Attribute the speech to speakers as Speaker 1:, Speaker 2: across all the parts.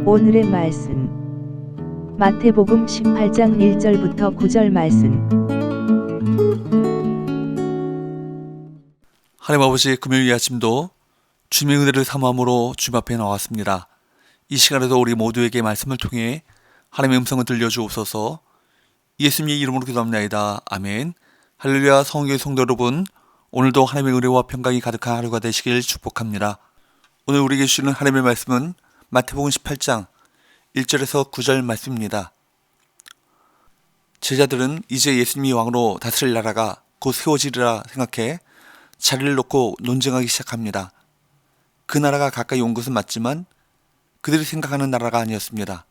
Speaker 1: 오늘의 말씀 마태복음 18장 1절부터 9절 말씀.
Speaker 2: 하나님 아버지, 금요일 아침도 주님의 은혜를 사모함으로 주님 앞에 나왔습니다. 이 시간에도 우리 모두에게 말씀을 통해 하나님의 음성을 들려주옵소서. 예수님의 이름으로 기도합나이다. 아멘. 할렐루야. 성교회 성도 여러분, 오늘도 하나님의 은혜와 평강이 가득한 하루가 되시길 축복합니다. 오늘 우리에게 주시는 하나님의 말씀은 마태복음 18장 1절에서 9절 말씀입니다. 제자들은 이제 예수님이 왕으로 다스릴 나라가 곧 세워지리라 생각해 자리를 놓고 논쟁하기 시작합니다. 그 나라가 가까이 온 것은 맞지만 그들이 생각하는 나라가 아니었습니다.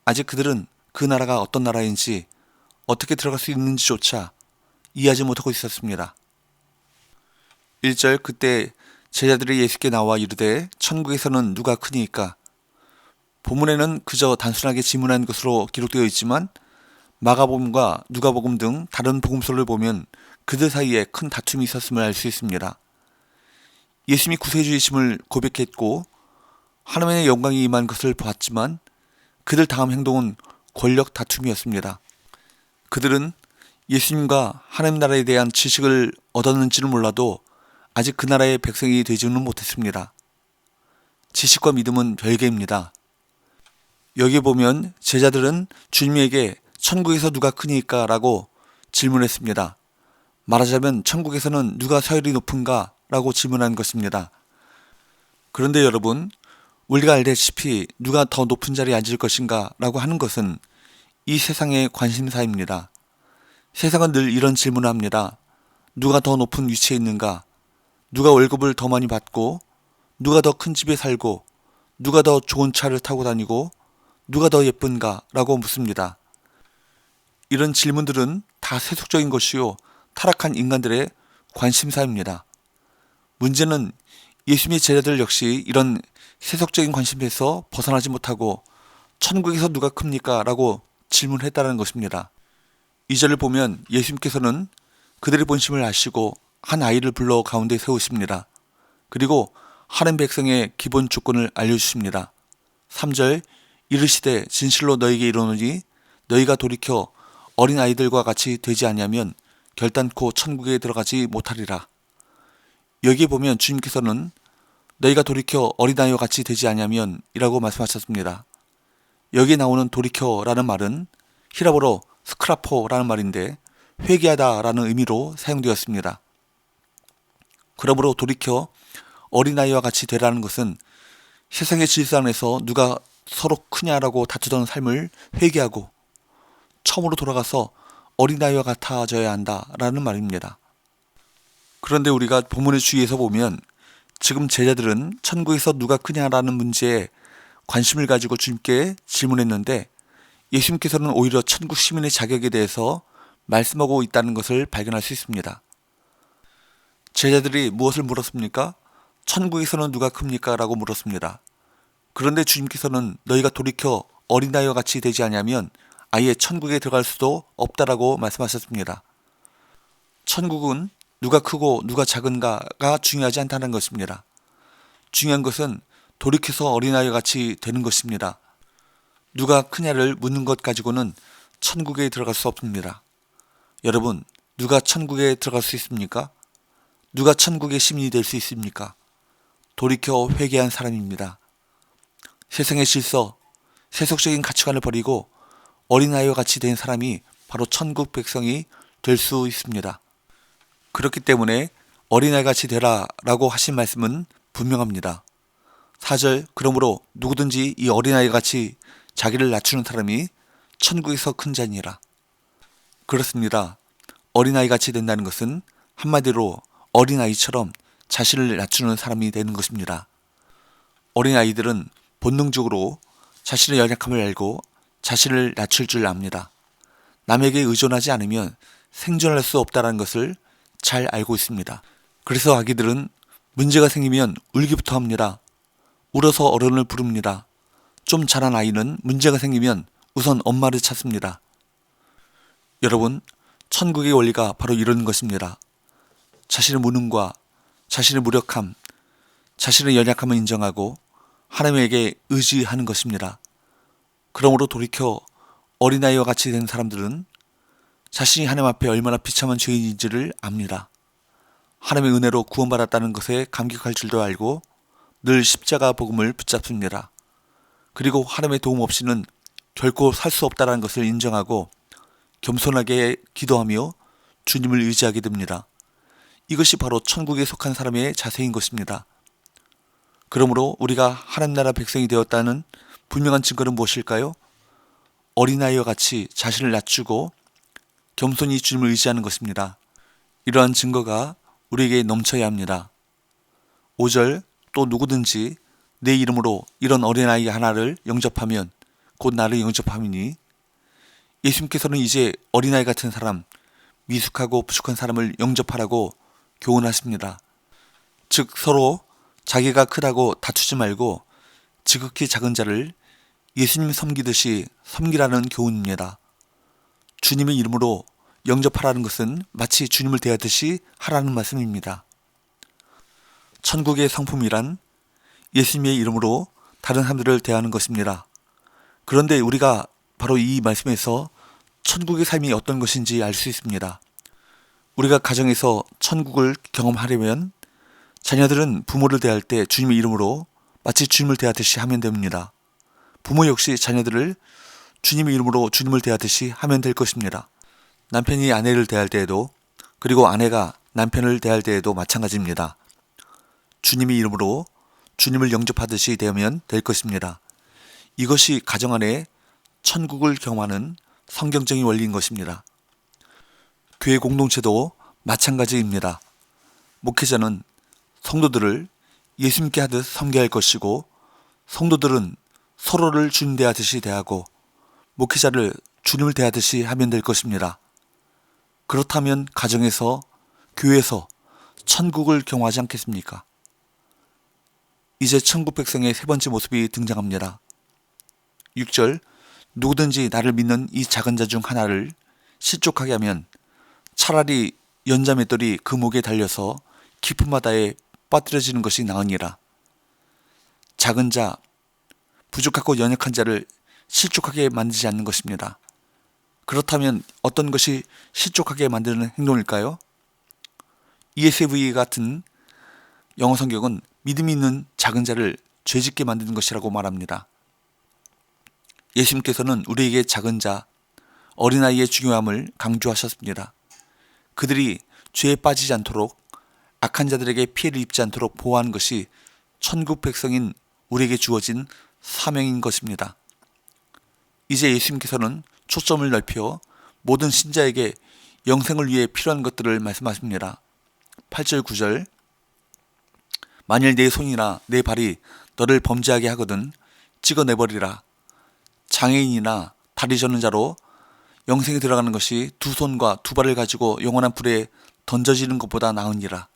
Speaker 2: 아직 그들은 그 나라가 어떤 나라인지 어떻게 들어갈 수 있는지조차 이해하지 못하고 있었습니다. 1절, 그때 제자들이 예수께 나와 이르되 천국에서는 누가 크니이까? 본문에는 그저 단순하게 질문한 것으로 기록되어 있지만 마가복음과 누가복음 등 다른 복음서를 보면 그들 사이에 큰 다툼이 있었음을 알 수 있습니다. 예수님이 구세주이심을 고백했고 하나님의 영광이 임한 것을 보았지만 그들 다음 행동은 권력 다툼이었습니다. 그들은 예수님과 하나님 나라에 대한 지식을 얻었는지는 몰라도 아직 그 나라의 백성이 되지는 못했습니다. 지식과 믿음은 별개입니다. 여기에 보면 제자들은 주님에게 천국에서 누가 크니까? 라고 질문했습니다. 말하자면 천국에서는 누가 서열이 높은가? 라고 질문한 것입니다. 그런데 여러분, 우리가 알다시피 누가 더 높은 자리에 앉을 것인가? 라고 하는 것은 이 세상의 관심사입니다. 세상은 늘 이런 질문을 합니다. 누가 더 높은 위치에 있는가? 누가 월급을 더 많이 받고, 누가 더 큰 집에 살고, 누가 더 좋은 차를 타고 다니고, 누가 더 예쁜가? 라고 묻습니다. 이런 질문들은 다 세속적인 것이요, 타락한 인간들의 관심사입니다. 문제는 예수님의 제자들 역시 이런 세속적인 관심에서 벗어나지 못하고 천국에서 누가 큽니까? 라고 질문했다는 것입니다. 2절을 보면 예수님께서는 그들의 본심을 아시고 한 아이를 불러 가운데 세우십니다. 그리고 하나님 백성의 기본 조건을 알려주십니다. 3절, 이르시되 진실로 너희에게 이르노니 너희가 돌이켜 어린 아이들과 같이 되지 아니하면 결단코 천국에 들어가지 못하리라. 여기에 보면 주님께서는 너희가 돌이켜 어린아이와 같이 되지 아니하면 이라고 말씀하셨습니다. 여기에 나오는 돌이켜라는 말은 히라보로 스크라포라는 말인데 회개하다 라는 의미로 사용되었습니다. 그러므로 돌이켜 어린아이와 같이 되라는 것은 세상의 질서 안에서 누가 서로 크냐라고 다투던 삶을 회개하고 처음으로 돌아가서 어린아이와 같아져야 한다라는 말입니다. 그런데 우리가 본문의 주위에서 보면 지금 제자들은 천국에서 누가 크냐라는 문제에 관심을 가지고 주님께 질문했는데 예수님께서는 오히려 천국 시민의 자격에 대해서 말씀하고 있다는 것을 발견할 수 있습니다. 제자들이 무엇을 물었습니까? 천국에서는 누가 큽니까? 라고 물었습니다. 그런데 주님께서는 너희가 돌이켜 어린아이와 같이 되지 않으면 아예 천국에 들어갈 수도 없다라고 말씀하셨습니다. 천국은 누가 크고 누가 작은가가 중요하지 않다는 것입니다. 중요한 것은 돌이켜서 어린아이와 같이 되는 것입니다. 누가 크냐를 묻는 것 가지고는 천국에 들어갈 수 없습니다. 여러분, 누가 천국에 들어갈 수 있습니까? 누가 천국의 시민이 될 수 있습니까? 돌이켜 회개한 사람입니다. 세상의 질서, 세속적인 가치관을 버리고 어린아이와 같이 된 사람이 바로 천국 백성이 될 수 있습니다. 그렇기 때문에 어린아이 같이 되라 라고 하신 말씀은 분명합니다. 4절, 그러므로 누구든지 이 어린아이 같이 자기를 낮추는 사람이 천국에서 큰 자니라. 그렇습니다. 어린아이 같이 된다는 것은 한마디로 어린아이처럼 자신을 낮추는 사람이 되는 것입니다. 어린아이들은 본능적으로 자신의 연약함을 알고 자신을 낮출 줄 압니다. 남에게 의존하지 않으면 생존할 수 없다는 것을 잘 알고 있습니다. 그래서 아기들은 문제가 생기면 울기부터 합니다. 울어서 어른을 부릅니다. 좀 자란 아이는 문제가 생기면 우선 엄마를 찾습니다. 여러분, 천국의 원리가 바로 이런 것입니다. 자신의 무능과 자신의 무력함, 자신의 연약함을 인정하고 하나님에게 의지하는 것입니다. 그러므로 돌이켜 어린아이와 같이 된 사람들은 자신이 하나님 앞에 얼마나 비참한 죄인인지를 압니다. 하나님의 은혜로 구원받았다는 것에 감격할 줄도 알고 늘 십자가 복음을 붙잡습니다. 그리고 하나님의 도움 없이는 결코 살 수 없다는 것을 인정하고 겸손하게 기도하며 주님을 의지하게 됩니다. 이것이 바로 천국에 속한 사람의 자세인 것입니다. 그러므로 우리가 하나님 나라 백성이 되었다는 분명한 증거는 무엇일까요? 어린아이와 같이 자신을 낮추고 겸손히 주님을 의지하는 것입니다. 이러한 증거가 우리에게 넘쳐야 합니다. 5절 또 누구든지 내 이름으로 이런 어린아이 하나를 영접하면 곧 나를 영접함이니 예수님께서는 이제 어린아이 같은 사람, 미숙하고 부족한 사람을 영접하라고 교훈하십니다. 즉 서로 자기가 크다고 다투지 말고 지극히 작은 자를 예수님 섬기듯이 섬기라는 교훈입니다. 주님의 이름으로 영접하라는 것은 마치 주님을 대하듯이 하라는 말씀입니다. 천국의 성품이란 예수님의 이름으로 다른 사람들을 대하는 것입니다. 그런데 우리가 바로 이 말씀에서 천국의 삶이 어떤 것인지 알 수 있습니다. 우리가 가정에서 천국을 경험하려면 자녀들은 부모를 대할 때 주님의 이름으로 마치 주님을 대하듯이 하면 됩니다. 부모 역시 자녀들을 주님의 이름으로 주님을 대하듯이 하면 될 것입니다. 남편이 아내를 대할 때에도 그리고 아내가 남편을 대할 때에도 마찬가지입니다. 주님의 이름으로 주님을 영접하듯이 대하면 될 것입니다. 이것이 가정 안에 천국을 경험하는 성경적인 원리인 것입니다. 교회 공동체도 마찬가지입니다. 목회자는 성도들을 예수님께 하듯 섬겨야 할 것이고 성도들은 서로를 주님 대하듯이 대하고 목회자를 주님을 대하듯이 하면 될 것입니다. 그렇다면 가정에서 교회에서 천국을 경험하지 않겠습니까? 이제 천국 백성의 세 번째 모습이 등장합니다. 6절 누구든지 나를 믿는 이 작은 자 중 하나를 실족하게 하면 차라리 연자맷돌이 그 목에 달려서 깊은 바다에 빠뜨려지는 것이 나으니라. 작은 자, 부족하고 연약한 자를 실족하게 만들지 않는 것입니다. 그렇다면 어떤 것이 실족하게 만드는 행동일까요? ESV 같은 영어 성경은 믿음이 있는 작은 자를 죄짓게 만드는 것이라고 말합니다. 예수님께서는 우리에게 작은 자, 어린아이의 중요함을 강조하셨습니다. 그들이 죄에 빠지지 않도록 악한 자들에게 피해를 입지 않도록 보호하는 것이 천국 백성인 우리에게 주어진 사명인 것입니다. 이제 예수님께서는 초점을 넓혀 모든 신자에게 영생을 위해 필요한 것들을 말씀하십니다. 8절 9절 만일 내 손이나 내 발이 너를 범죄하게 하거든 찍어내버리라. 장애인이나 다리 저는 자로 영생에 들어가는 것이 두 손과 두 발을 가지고 영원한 불에 던져지는 것보다 나으니라.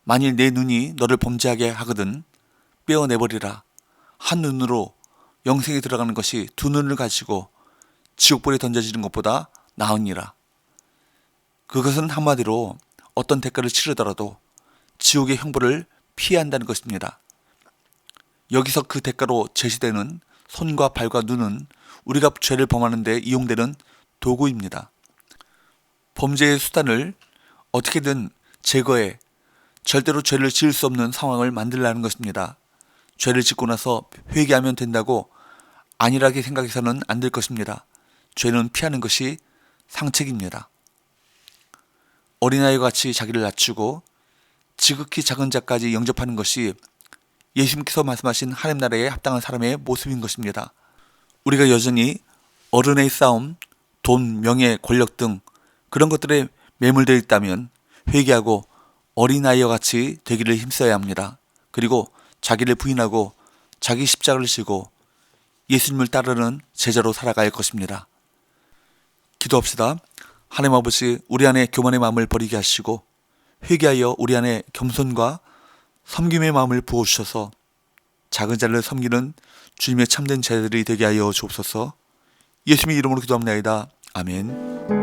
Speaker 2: 만일 내 눈이 너를 범죄하게 하거든 빼어내버리라. 한 눈으로 영생에 들어가는 것이 두 눈을 가지고 지옥불에 던져지는 것보다 나으니라. 그것은 한마디로 어떤 대가를 치르더라도 지옥의 형벌을 피해야 한다는 것입니다. 여기서 그 대가로 제시되는 손과 발과 눈은 우리가 죄를 범하는 데 이용되는 도구입니다. 범죄의 수단을 어떻게든 제거해 절대로 죄를 지을 수 없는 상황을 만들라는 것입니다. 죄를 짓고 나서 회개하면 된다고 안일하게 생각해서는 안 될 것입니다. 죄는 피하는 것이 상책입니다. 어린아이와 같이 자기를 낮추고 지극히 작은 자까지 영접하는 것이 예수님께서 말씀하신 하나님 나라에 합당한 사람의 모습인 것입니다. 우리가 여전히 어른의 싸움, 돈, 명예, 권력 등 그런 것들에 매몰되어 있다면 회개하고 어린아이와 같이 되기를 힘써야 합니다. 그리고 자기를 부인하고 자기 십자가를 지고 예수님을 따르는 제자로 살아갈 것입니다. 기도합시다. 하나님 아버지, 우리 안에 교만의 마음을 버리게 하시고 회개하여 우리 안에 겸손과 섬김의 마음을 부어주셔서 작은 자를 섬기는 주님의 참된 제자들이 되게 하여 주옵소서. 예수님의 이름으로 기도합니다. 아멘.